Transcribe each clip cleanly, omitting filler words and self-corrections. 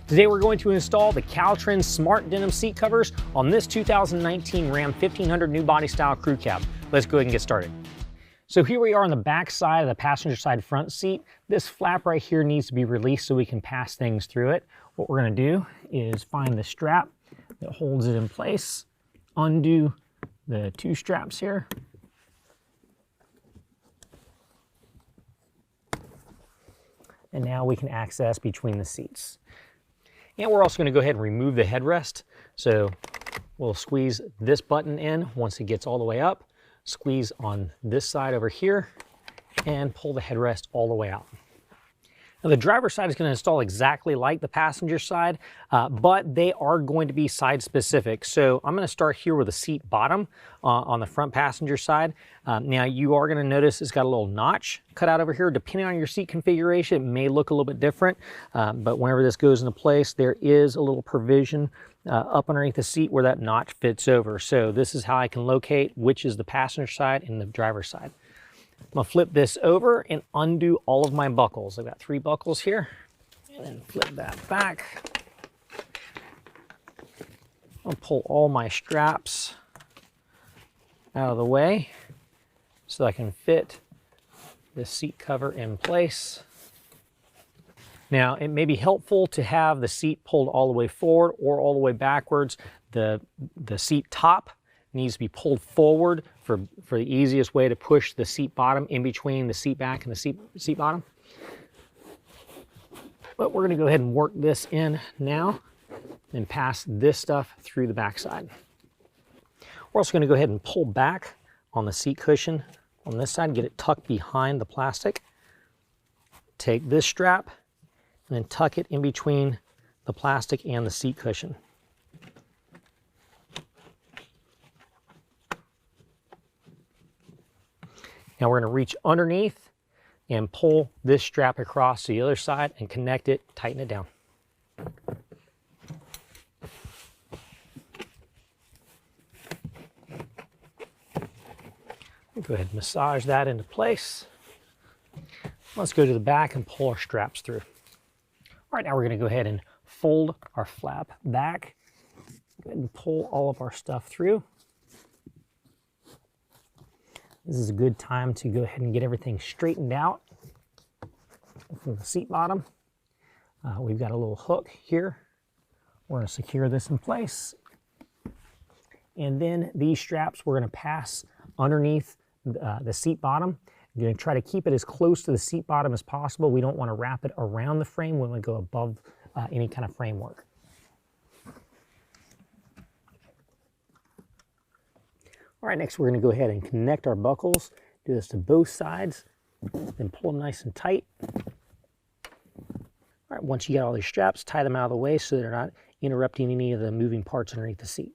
Today we're going to install the CalTrend Smart Denim seat covers on this 2019 Ram 1500 new body style crew cab. Let's go ahead and get started. So here we are on the back side of the passenger side front seat. This flap right here needs to be released so we can pass things through it. What we're going to do is find the strap that holds it in place, undo the two straps here, and now we can access between the seats. And we're also going to go ahead and remove the headrest. So we'll squeeze this button in once it gets all the way up, squeeze on this side over here, and pull the headrest all the way out. Now the driver's side is going to install exactly like the passenger side, but they are going to be side specific. So I'm going to start here with the seat bottom on the front passenger side. Now you are going to notice it's got a little notch cut out over here. Depending on your seat configuration, it may look a little bit different, but whenever this goes into place, there is a little provision up underneath the seat where that notch fits over. So this is how I can locate which is the passenger side and the driver's side. I'm going to flip this over and undo all of my buckles. I've got 3 buckles here, and then flip that back. I'll pull all my straps out of the way so I can fit the seat cover in place. Now, it may be helpful to have the seat pulled all the way forward or all the way backwards. The seat top needs to be pulled forward for the easiest way to push the seat bottom in between the seat back and the seat bottom. But we're going to go ahead and work this in now and pass this stuff through the backside. We're also going to go ahead and pull back on the seat cushion on this side, get it tucked behind the plastic. Take this strap and then tuck it in between the plastic and the seat cushion. Now we're going to reach underneath and pull this strap across to the other side and connect it, tighten it down. Go ahead and massage that into place. Let's go to the back and pull our straps through. All right, now we're going to go ahead and fold our flap back. Go ahead and pull all of our stuff through. This is a good time to go ahead and get everything straightened out from the seat bottom. We've got a little hook here. We're going to secure this in place. And then these straps we're going to pass underneath the seat bottom. You're going to try to keep it as close to the seat bottom as possible. We don't want to wrap it around the frame when we go above any kind of framework. All right, next we're going to go ahead and connect our buckles. Do this to both sides, then pull them nice and tight. All right, once you get all these straps, tie them out of the way so they're not interrupting any of the moving parts underneath the seat.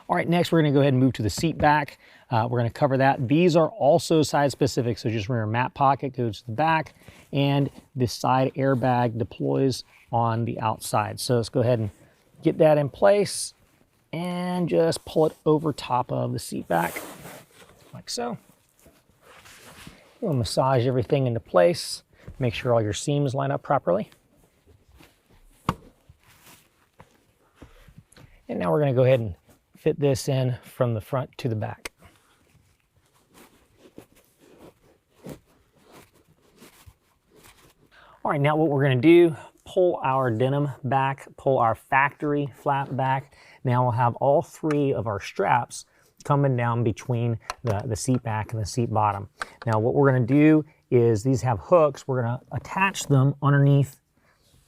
All right, next we're going to go ahead and move to the seat back. We're going to cover that. These are also side specific, so just remember mat pocket goes to the back and this side airbag deploys on the outside. So let's go ahead and get that in place and just pull it over top of the seat back, like so. We'll massage everything into place. Make sure all your seams line up properly. And now we're going to go ahead and fit this in from the front to the back. All right, now what we're going to do, pull our denim back, pull our factory flap back. Now we'll have all 3 of our straps coming down between the seat back and the seat bottom. Now what we're going to do is these have hooks. We're going to attach them underneath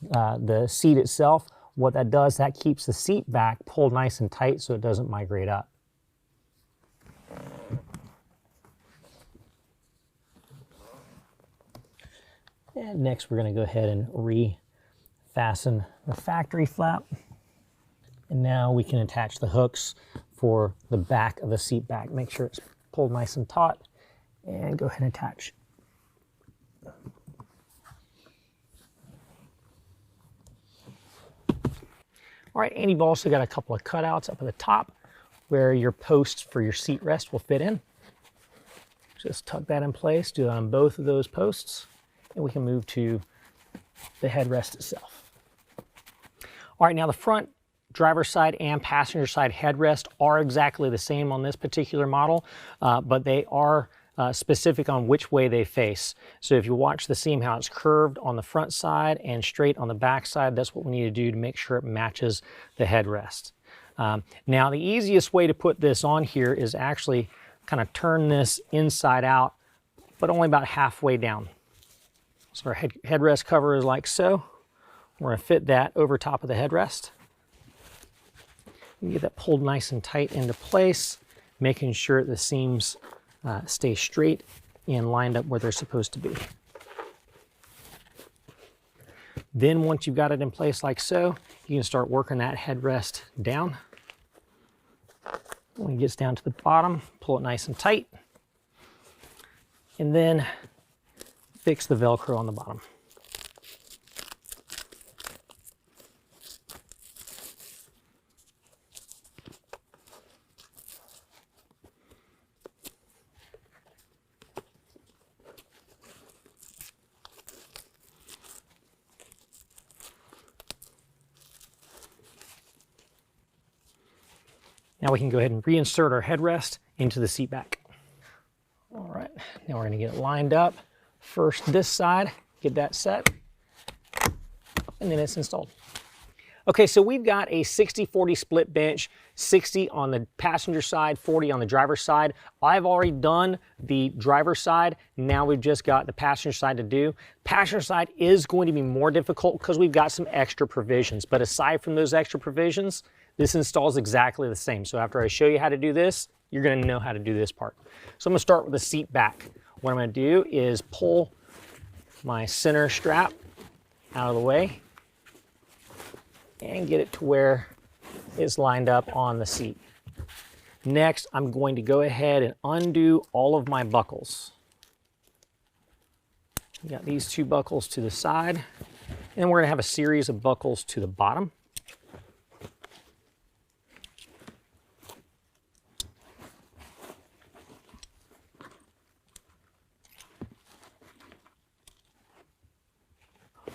the seat itself. What that does, that keeps the seat back pulled nice and tight so it doesn't migrate up. And next we're going to go ahead and refasten the factory flap. And now we can attach the hooks for the back of the seat back. Make sure it's pulled nice and taut and go ahead and attach. All right, and you've also got a couple of cutouts up at the top where your posts for your seat rest will fit in. Just tuck that in place, do that on both of those posts, and we can move to the headrest itself. All right, now the front driver's side and passenger side headrest are exactly the same on this particular model, but they are specific on which way they face. So if you watch the seam, how it's curved on the front side and straight on the back side, that's what we need to do to make sure it matches the headrest. Now the easiest way to put this on here is actually kind of turn this inside out, but only about halfway down. So our headrest cover is like so. We're going to fit that over top of the headrest. You get that pulled nice and tight into place, making sure the seams stay straight and lined up where they're supposed to be. Then once you've got it in place like so, you can start working that headrest down. When it gets down to the bottom, pull it nice and tight, and then fix the Velcro on the bottom. Now we can go ahead and reinsert our headrest into the seat back. All right, now we're going to get it lined up. First this side, get that set, and then it's installed. Okay, so we've got a 60-40 split bench, 60 on the passenger side, 40 on the driver's side. I've already done the driver's side. Now we've just got the passenger side to do. Passenger side is going to be more difficult because we've got some extra provisions. But aside from those extra provisions, this installs exactly the same. So after I show you how to do this, you're going to know how to do this part. So I'm going to start with the seat back. What I'm going to do is pull my center strap out of the way and get it to where it's lined up on the seat. Next, I'm going to go ahead and undo all of my buckles. Got these two buckles to the side, and we're going to have a series of buckles to the bottom.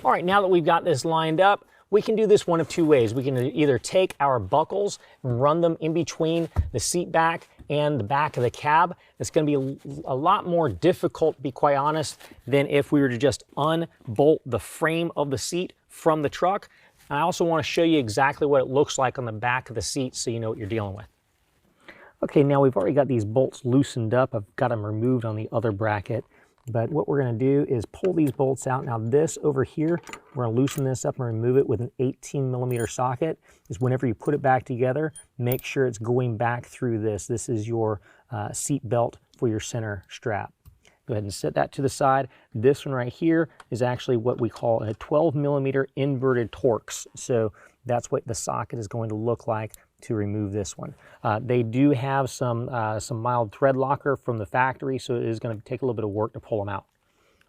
All right, now that we've got this lined up, we can do this one of two ways. We can either take our buckles and run them in between the seat back and the back of the cab. It's going to be a lot more difficult, to be quite honest, than if we were to just unbolt the frame of the seat from the truck. And I also want to show you exactly what it looks like on the back of the seat so you know what you're dealing with. Okay, now we've already got these bolts loosened up. I've got them removed on the other bracket. But what we're going to do is pull these bolts out. Now this over here, we're going to loosen this up and remove it with an 18mm socket. Is whenever you put it back together, make sure it's going back through this. This is your seat belt for your center strap. Go ahead and set that to the side. This one right here is actually what we call a 12mm inverted Torx. So that's what the socket is going to look like to remove this one. They do have some mild thread locker from the factory, so it is going to take a little bit of work to pull them out.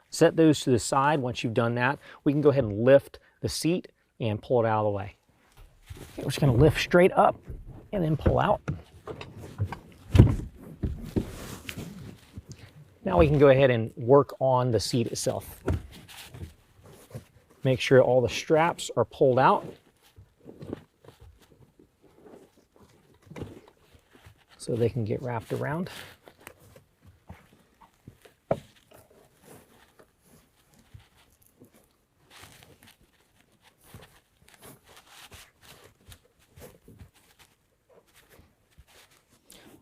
Set those to the side. Once you've done that, we can go ahead and lift the seat and pull it out of the way. Okay, we're just going to lift straight up and then pull out. Now we can go ahead and work on the seat itself. Make sure all the straps are pulled out. So they can get wrapped around.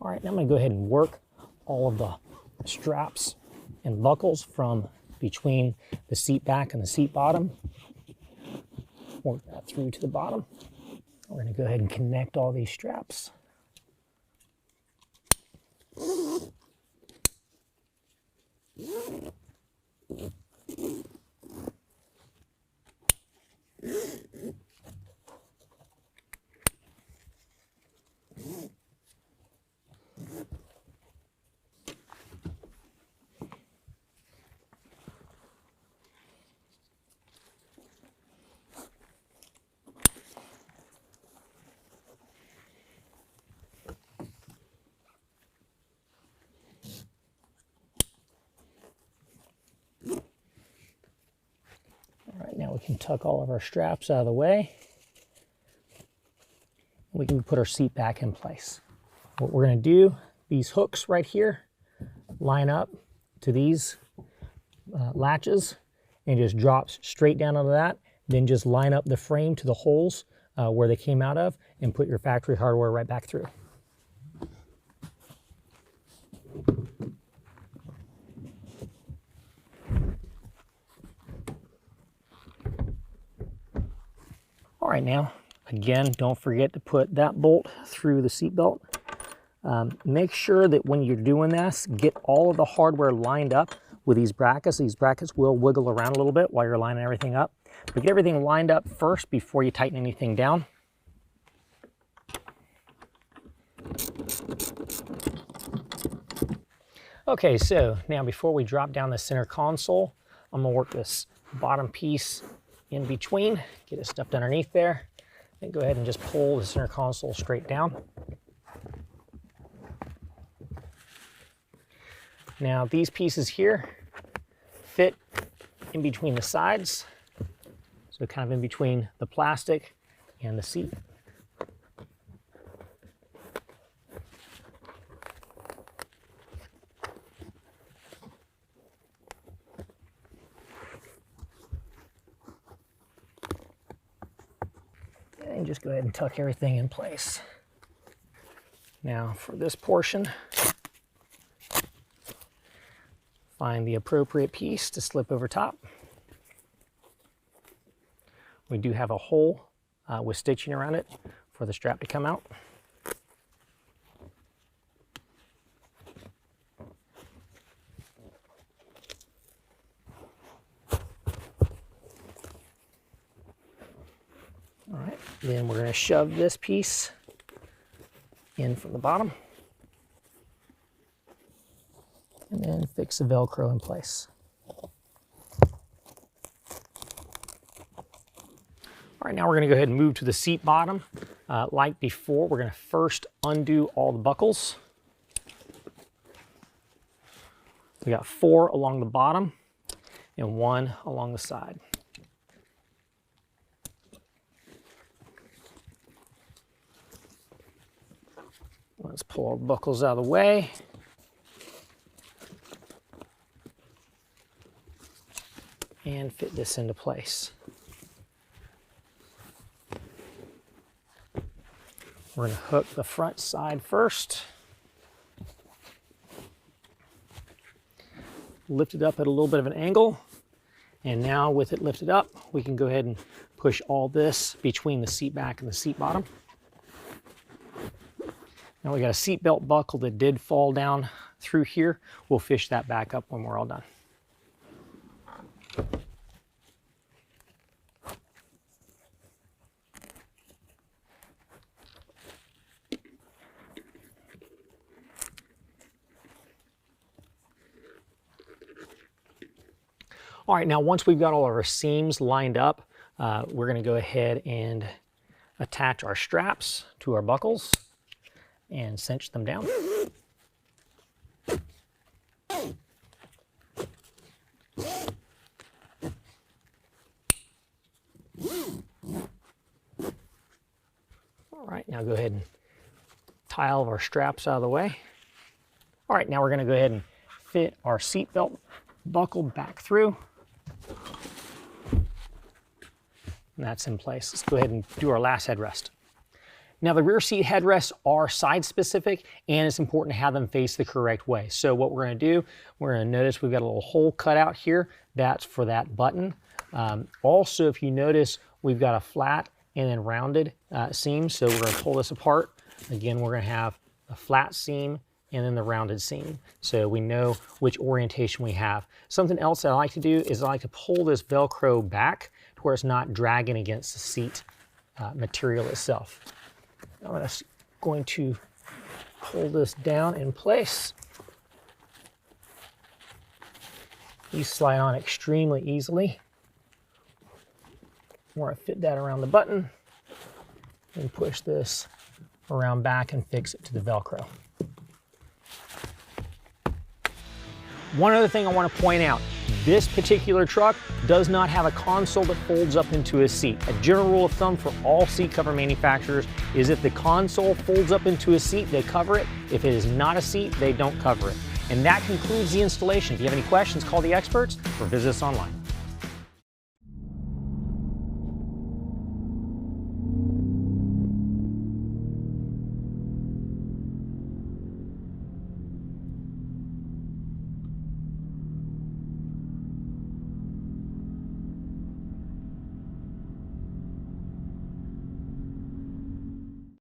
All right, now I'm going to go ahead and work all of the straps and buckles from between the seat back and the seat bottom. Work that through to the bottom. We're going to go ahead and connect all these straps. Now we can tuck all of our straps out of the way. we can put our seat back in place. What we're going to do, these hooks right here line up to these latches and just drops straight down onto that. Then just line up the frame to the holes where they came out of and put your factory hardware right back through. All right, now, again, don't forget to put that bolt through the seat belt. Make sure that when you're doing this, get all of the hardware lined up with these brackets. These brackets will wiggle around a little bit while you're lining everything up. But get everything lined up first before you tighten anything down. Okay, so now before we drop down the center console, I'm gonna work this bottom piece in between, get it stuffed underneath there, and go ahead and just pull the center console straight down. Now these pieces here fit in between the sides, so kind of in between the plastic and the seat. And just go ahead and tuck everything in place. Now for this portion, find the appropriate piece to slip over top. We do have a hole with stitching around it for the strap to come out. All right, then we're going to shove this piece in from the bottom and then fix the Velcro in place. All right, now we're going to go ahead and move to the seat bottom. Like before, we're going to first undo all the buckles. We got 4 along the bottom and 1 along the side. Let's pull all the buckles out of the way. And fit this into place. We're going to hook the front side first. Lift it up at a little bit of an angle. And now with it lifted up, we can go ahead and push all this between the seat back and the seat bottom. Now we got a seat belt buckle that did fall down through here. We'll fish that back up when we're all done. All right, now once we've got all of our seams lined up, we're going to go ahead and attach our straps to our buckles and cinch them down. All right, now go ahead and tie all of our straps out of the way. All right, now we're going to go ahead and fit our seat belt buckle back through. And that's in place. Let's go ahead and do our last headrest. Now the rear seat headrests are side specific and it's important to have them face the correct way. So what we're going to do, we're going to notice we've got a little hole cut out here. That's for that button. Also, if you notice, we've got a flat and then rounded seam. So we're going to pull this apart. Again, we're going to have a flat seam and then the rounded seam. So we know which orientation we have. Something else that I like to do is I like to pull this Velcro back to where it's not dragging against the seat material itself. I'm going to pull this down in place. These slide on extremely easily. I'm going to fit that around the button and push this around back and fix it to the Velcro. One other thing I want to point out, This particular truck does not have a console that folds up into a seat. A general rule of thumb for all seat cover manufacturers is if the console folds up into a seat, they cover it. If it is not a seat, they don't cover it. And that concludes the installation. If you have any questions, call the experts or visit us online.